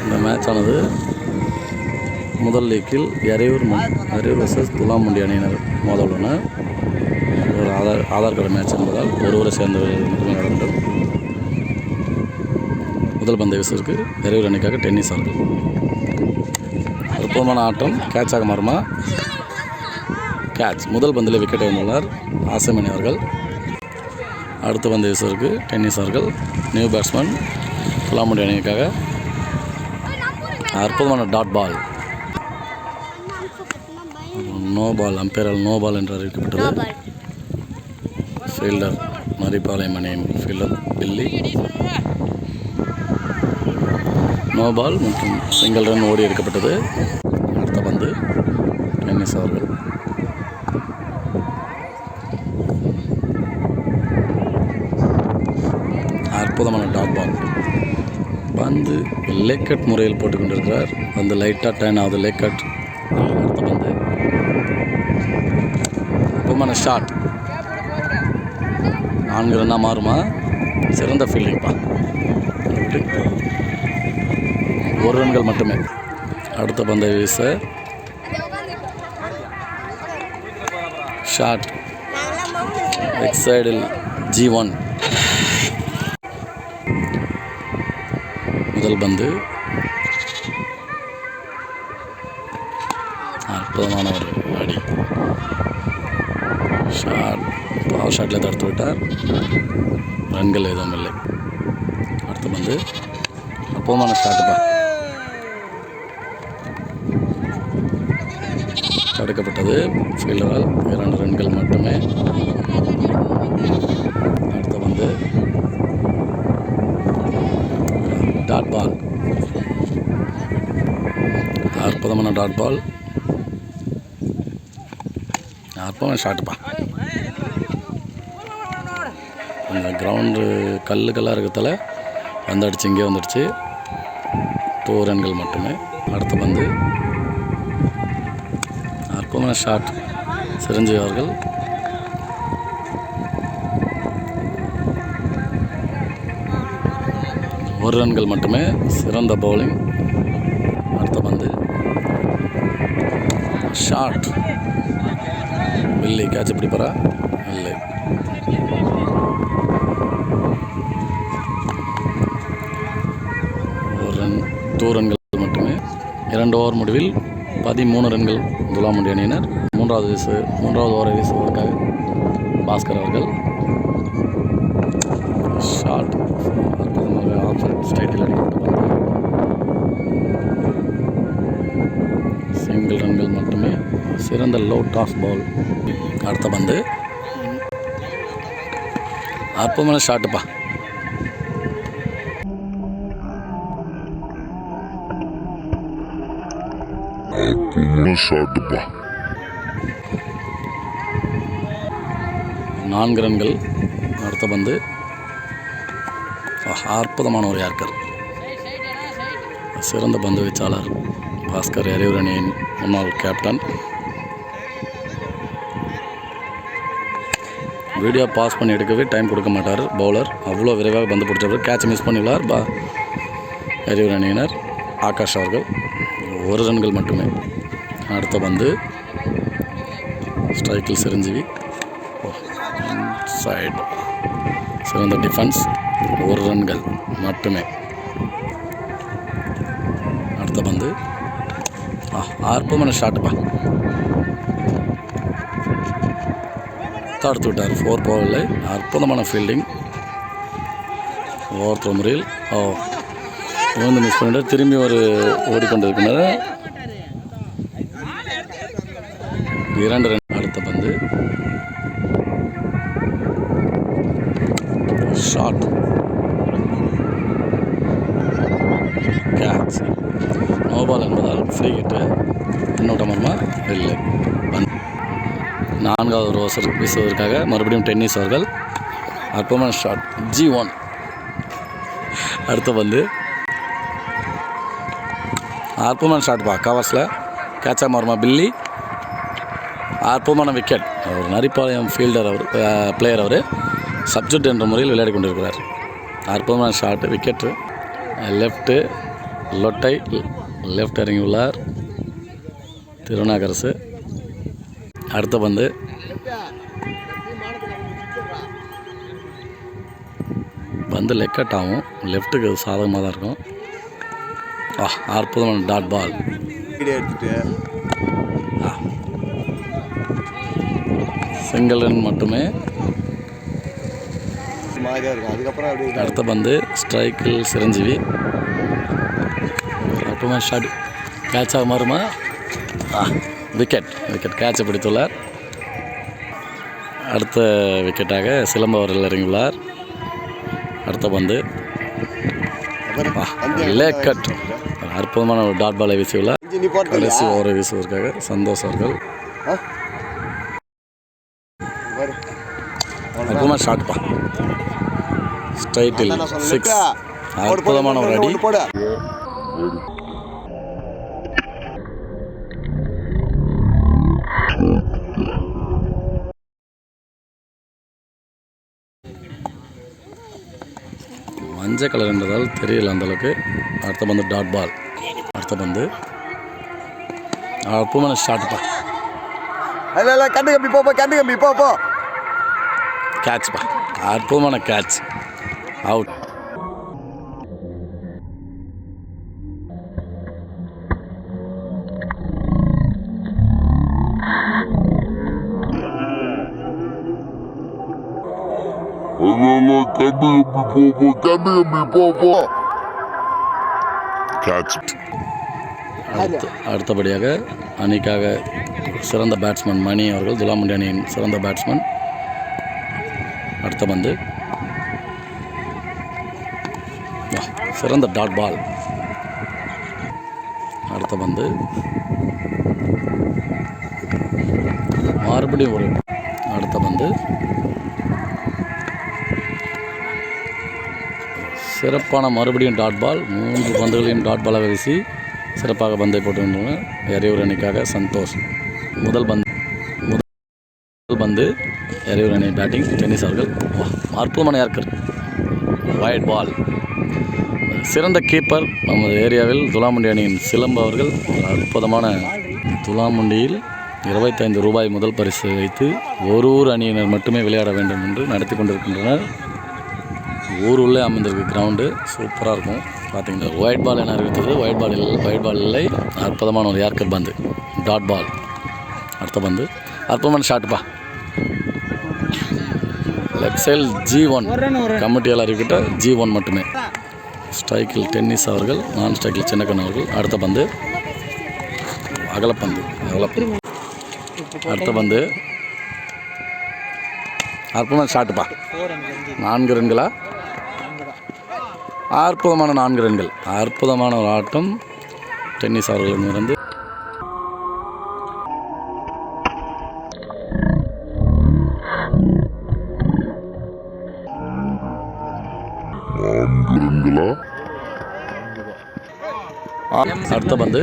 இந்த மேட்சானது முதல் லீக்கில் எறையூர் வர்சஸ் துலாமுண்டி அணியினர் மோதலுள்ளன. ஒரு ஆதார் கார்டு மேட்ச் என்பதால் ஒருவரை சேர்ந்தவர்கள் மட்டுமே நடக்கும். முதல் பந்தை வீசுவதற்கு எறையூர் அணிக்காக டென்னிஸ் அவர்கள். அற்புதமான ஆட்டம். கேட்சாக மாறுமா? கேட்ச். முதல் பந்தில் விக்கெட்டை வந்துள்ளார் ஆசமணி அவர்கள். அடுத்த பந்து வீசுவதற்கு டென்னிஸ் அவர்கள். நியூ பேட்ஸ்மேன் துலாமுண்டி அணிக்காக. அற்புதமான டாட் பால். No ball. அம்பையரால் நோ பால் என்று அறிவிக்கப்பட்டது. ஃபீல்டர் மரிப்பாளையம் அணியின் ஃபீல்டர் பில்லி. நோ பால் மற்றும் சிங்கிள் ரன் ஓடி எடுக்கப்பட்டது. அடுத்த பந்து டென்னிஸ் அவர்கள். அற்புதமான டாட் பால். பந்து லெக் கட் முறையில் போட்டுக்கொண்டிருக்கிறார். பந்து லைட்டாக டர்ன் ஆகுது. Leg cut. அடுத்த பந்து அற்புதமான ஷாட். 4 ரன்னாக மாறுமா? சிறந்த ஃபீல்டிங்ப்பா. 1 ரன்கள் மட்டுமே. அடுத்த பந்தை வீச ஷாட். எக்ஸ் சைடில் G1. முதல் பந்து அற்புதமான ஒரு அடி. ஷாட். பவர் ஷாட்டில் தடுத்து விட்டார். ரன்கள் எதுவும் இல்லை. அடுத்த பந்து அற்புதமான ஷாட்டுப்பா. தடுக்கப்பட்டது ஃபீல்டரால். 2 ரன்கள் மட்டுமே. அடுத்த பந்து டாட் பால். அற்புதமான டாட் பால். அற்புதமான ஷாட்டுப்பா. அந்த கிரவுண்டு கல்லாக இருக்கிறதால வந்துடுச்சு. இங்கே வந்துடுச்சு. 2 ரன்கள் மட்டுமே. அடுத்த பந்து அற்புதமான ஷாட். சிரஞ்சீவி அவர்கள். ஒரு ரன்கள் மட்டுமே. சிறந்த பவுலிங். அடுத்த பந்து ஷாட். வில்லி கேட்ச் பிடிப்பாரா? இல்லை. ஒரு ரன். 2 ரன்கள் மட்டுமே. 2 ஓவர் முடிவில் 13 ரன்கள் துலாமுண்டி அணியினர். மூன்றாவது ஓவரை வீசுவதற்காக பாஸ்கர் அவர்கள். ஷாட். அற்புதமாக ஆஃப் ஸ்ட்ரைட்டில் அடிக்கப்பட்ட பந்து. சிங்கிள் ரன்கள் மட்டுமே. சிறந்த லோ டாஸ் பால். அடுத்த பந்து அற்புதமான ஷாட்டுப்பா. ஷாட்டுப்பா. 4 ரன்கள். அடுத்த பந்து அற்புதமான ஒரு யார்கர். சிறந்த பந்து வீச்சாளர் பாஸ்கர், எறையூர் அணியின் முன்னாள் கேப்டன். வீடியோ பாஸ் பண்ணி எடுக்கவே டைம் கொடுக்க மாட்டார் பவுலர். அவ்வளோ விரைவாக பந்து பிடிச்சவர். கேட்ச் மிஸ் பண்ணியுள்ளார் எறையூர் அணியினர். ஆகாஷ் அவர்கள். 1 ரன்கள் மட்டுமே. அடுத்த பந்து ஸ்ட்ரைக்கில் சிரஞ்சீவி. சைடு. சிறந்த டிஃபென்ஸ். 1 ரன்கள் மட்டுமே. அடுத்த பந்து அற்புதமான ஷாட்டுப்பா. தடுத்து விட்டார். 4 போகவில்லை. அற்புதமான ஃபீல்டிங். ஓவர் முறையில் வந்து மிஸ் பண்ணிட்டார். திரும்பி ஒரு ஓடிக்கொண்டிருக்கின்றனர். 2 ரன். அடுத்த பந்து ஷாட். கேட்ச். நோ பால் என்பதால் ஃப்ரீ ஹிட்டு. பின்னோட்டமா இல்லை. 4வது ஓவர் வீசுவதற்காக மறுபடியும் டென்னிஸ் அவர்கள். அற்புதமான ஷாட். G1. அடுத்த பந்து அற்புதமான ஷாட்பா. கவர்ஸில் கேட்சாக மாறுமா? பில்லி. அற்புதமான விக்கெட். ஒரு நரிப்பாளையம் ஃபீல்டர் பிளேயர் அவர் சப்ஜெக்ட் என்ற முறையில் விளையாடி கொண்டிருக்கிறார். அற்புதமான ஷாட்டு. விக்கெட்டு. லெஃப்ட்டு லொட்டை லெஃப்ட் இறங்கி உள்ளார் திருநாகரசு. அடுத்த பந்து லெக் கட் ஆகும், லெஃப்ட்டுக்கு சாதகமாக தான் இருக்கும். அற்புதமான டாட் பால். சிங்கிள் ரன் மட்டுமே. அடுத்த பந்து ஸ்ட்ரைக்கில் சிரஞ்சீவி. அப்புறமா ஷாட் கேட்சாக மாறுமா? விக்கெட் கேட்சை பிடித்துள்ளார். அடுத்த விக்கெட்டாக சிலம்பு அவர்கள் இறங்கியுள்ளார். அடுத்த பந்து லேக் கட். அற்புதமான ஒரு டாட் பாலை வீசியுள்ளார். கடைசி ஓவரை வீசுவதற்காக சந்தோஷ் அவர்கள். அற்புதமாக ஷாட்பா, ஸ்ட்ரைட்டில் 6. அற்புதமான ஒரு அடி. மஞ்சள் கலர் என்றதால் தெரியல அந்தளவுக்கு. அடுத்த பந்து டாட் பால். அடுத்த பந்து அற்புதமான ஷாட்பா, கேட்ச்பா, அற்புதமான கேட்ச், அவுட். அடுத்தபடியாக அணிக்காக சிறந்த பேட்ஸ்மேன் மணி அவர்கள், துலாமுண்டி அணியின் சிறந்த பேட்ஸ்மேன். அடுத்த பந்து சிறந்த டாட் பால். அடுத்த பந்து மறுபடியும் ஒரு. அடுத்த பந்து சிறப்பான மறுபடியும் டாட் பால். 3 பந்துகளையும் டாட் பாலாக வீசி சிறப்பாக பந்தை போட்டு எறையூர் அணிக்காக சந்தோஷ். முதல் பந்து எறையூர் அணி பேட்டிங் டென்னிஸ் அவர்கள். அற்புதமான யார்கர், வைட் பால். சிறந்த கீப்பர் நமது ஏரியாவில் துலாமுண்டி அணியின் சிலம்பு அவர்கள். அற்புதமான துலாமுண்டியில் 25 ரூபாய் முதல் பரிசு வைத்து ஒரு அணியினர் மட்டுமே விளையாட வேண்டும் என்று நடத்தி கொண்டிருக்கின்றனர். ஊருள்ளே அமைந்திருக்கு கிரவுண்டு, சூப்பராக இருக்கும். பார்த்தீங்கன்னா ஒயிட் பால் என அறிவித்தது, ஒயிட் பால் இல்லை. அற்புதமான ஒரு யார்கர் பந்து, டாட் பால். அடுத்த பந்து அற்புதமான ஷாட்டுப்பா, லெஃப்ட் சைல் G1 கமிட்டியால் அறிவிக்கிட்ட G1 மட்டுமே. ஸ்ட்ரைக்கில் டென்னிஸ் அவர்கள், நான் ஸ்ட்ரைக்கில் சின்னக்கண்ணன் அவர்கள். அடுத்த பந்து அகலப்பந்து. அடுத்த பந்து அற்புதமான ஷாட்டுப்பா, 4 ரன்களா? அற்புதமான 4 ரன்கள். அற்புதமான ஒரு ஆட்டம் டென்னிஸ் அவர்களிடமிருந்து. அடுத்த பந்து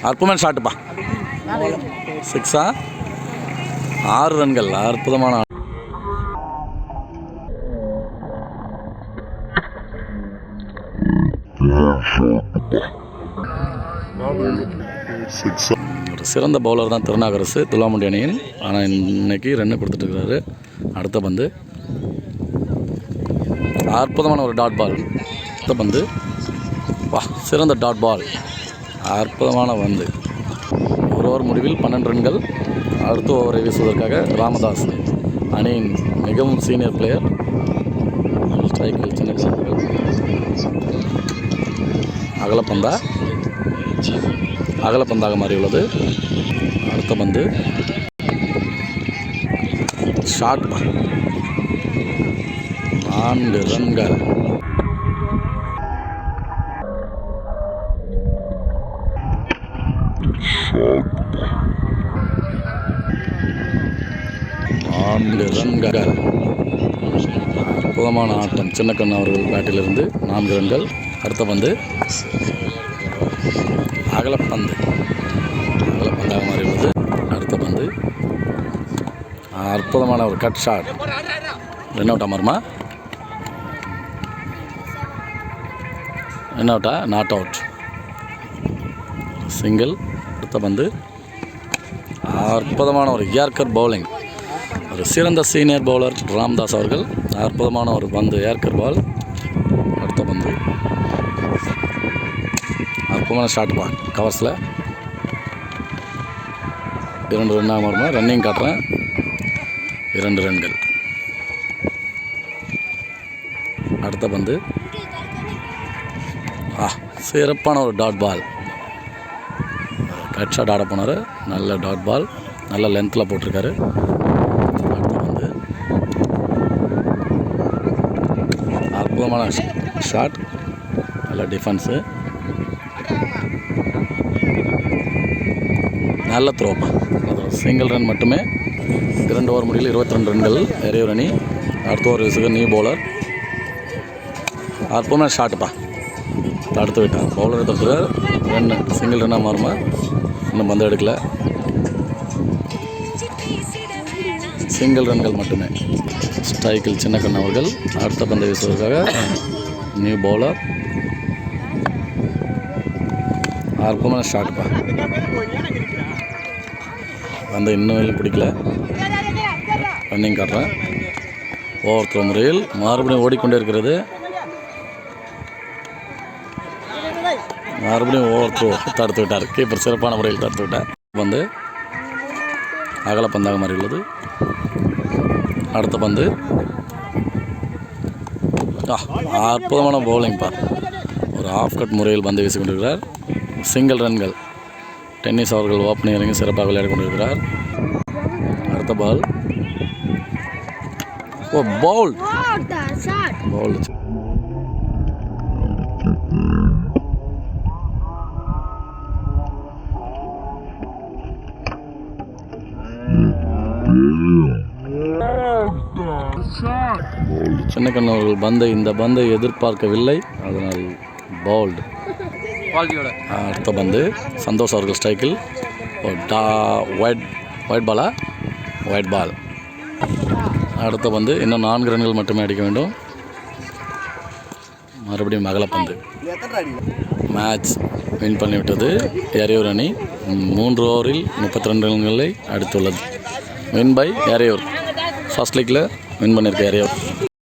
அற்புதமான ஷாட்டுப்பா, 6. 6 ரன்கள். அற்புதமான ஒரு சிறந்த பவுலர் தான் திருநாகரசு, துலாமுண்டி அணியின். ஆனால் இன்னைக்கு ரன்னு கொடுத்துட்ருக்கிறாரு. அடுத்த பந்து அற்புதமான ஒரு டாட் பால். அடுத்த பந்து சிறந்த டாட் பால், அற்புதமான பந்து. ஒரு ஓவர் முடிவில் 12 ரன்கள். அடுத்த ஓவரை வீசுவதற்காக ராமதாஸ் அணியின் மிகவும் சீனியர் பிளேயர். ஸ்ட்ரைக்கில் சின்ன அகலப்பந்தாக மாறியுள்ளது. அடுத்த பந்து ஷாட், 4 ரன்கள். அற்புதமான ஆட்டம் சின்னக்கண்ணு அவர்கள் பேட்டிலிருந்து 4 ரன்கள். அடுத்த பந்து அகலப்பந்தாக மாறியுள்ளது. அடுத்த பந்து அற்புதமான ஒரு கட் ஷாட், ரன் அவுட் அமருமா? என்ன அவுட்டா? Not out. சிங்கிள். அடுத்த பந்து அற்புதமான ஒரு ஏர்கர் பவுலிங். ஒரு சிறந்த சீனியர் பவுலர் ராம்தாஸ் அவர்கள். அற்புதமான ஒரு பந்து ஏர்கர் பால். அடுத்த பந்து அற்புதமான ஷாட் பால் கவர்ஸில் 2 ரன்னாக மாறுமா. ரன்னிங் காட்டுறேன். 2 ரன்கள். அடுத்த பந்து சிறப்பான ஒரு டாட் பால். கட் ஷாட் ஆட போனார். நல்ல டாட் பால், நல்ல லென்த்தில் போட்டிருக்காரு. அடுத்த பந்து அற்புதமான ஷாட், நல்ல டிஃபென்ஸு, நல்ல த்ரோப்பா. சிங்கிள் ரன் மட்டுமே. 2 ஓவர் முடியல 22 ரன்கள் எறையூர் அணி. அடுத்த ஓவர் வீசுக நியூ பவுலர். அற்புதமான ஷாட்டுப்பா. தடுத்து விட்டார். பவுலரை தடுத்துறார். ரன்னு சிங்கிள் ரன்னாக மாறுமா. இன்னும் பந்து எடுக்கல. சிங்கிள் ரன்கள் மட்டுமே. ஸ்ட்ரைக்கில் சின்னக்கண்ணன் அவர்கள். அடுத்த பந்தை வீசுவதற்காக நியூ பவுலர். அற்புதமான ஷாட்டுப்பா. பந்து இன்னும் பிடிக்கல. ரன்னிங் காட்டுறேன். ஓவர் த்ரோ முறையில் மறுபடியும் ஓடிக்கொண்டே இருக்கிறது. மறுபடியும் ஓவர் த்ரோ தடுத்து விட்டார். கீப்பர் சிறப்பான முறையில் தடுத்து விட்டார். பந்து அகல பந்தாக மாறி உள்ளது. அடுத்த பந்து அற்புதமான பவுலிங் பார். ஒரு ஆஃப் கட் முறையில் பந்து வீசி கொண்டிருக்கிறார். சிங்கிள் ரன்கள். டென்னிஸ் அவர்கள் ஓப்பனிங் இறங்கி சிறப்பாக விளையாடி கொண்டிருக்கிறார். அடுத்த பால் பவுல். சின்னக்கண்ணன் அவர்கள் இந்த பந்தை எதிர்பார்க்கவில்லை, அதனால் பவுல்டு. அடுத்த பந்து சந்தோஷ் அவர்கள் ஸ்ட்ரைக்கில். Wide ball. அடுத்த பந்து இன்னும் 4 ரன்கள் மட்டுமே அடிக்க வேண்டும். மறுபடியும் அகலப்பந்து. மேட்ச் வின் பண்ணிவிட்டது எறையூர் அணி. 3 ஓவரில் 32 ரன்களை அடித்துள்ளது. Win by Eraiyur. ஃபர்ஸ்ட் லீக்கில் வின் பண்ணியிருக்க எறையூர்.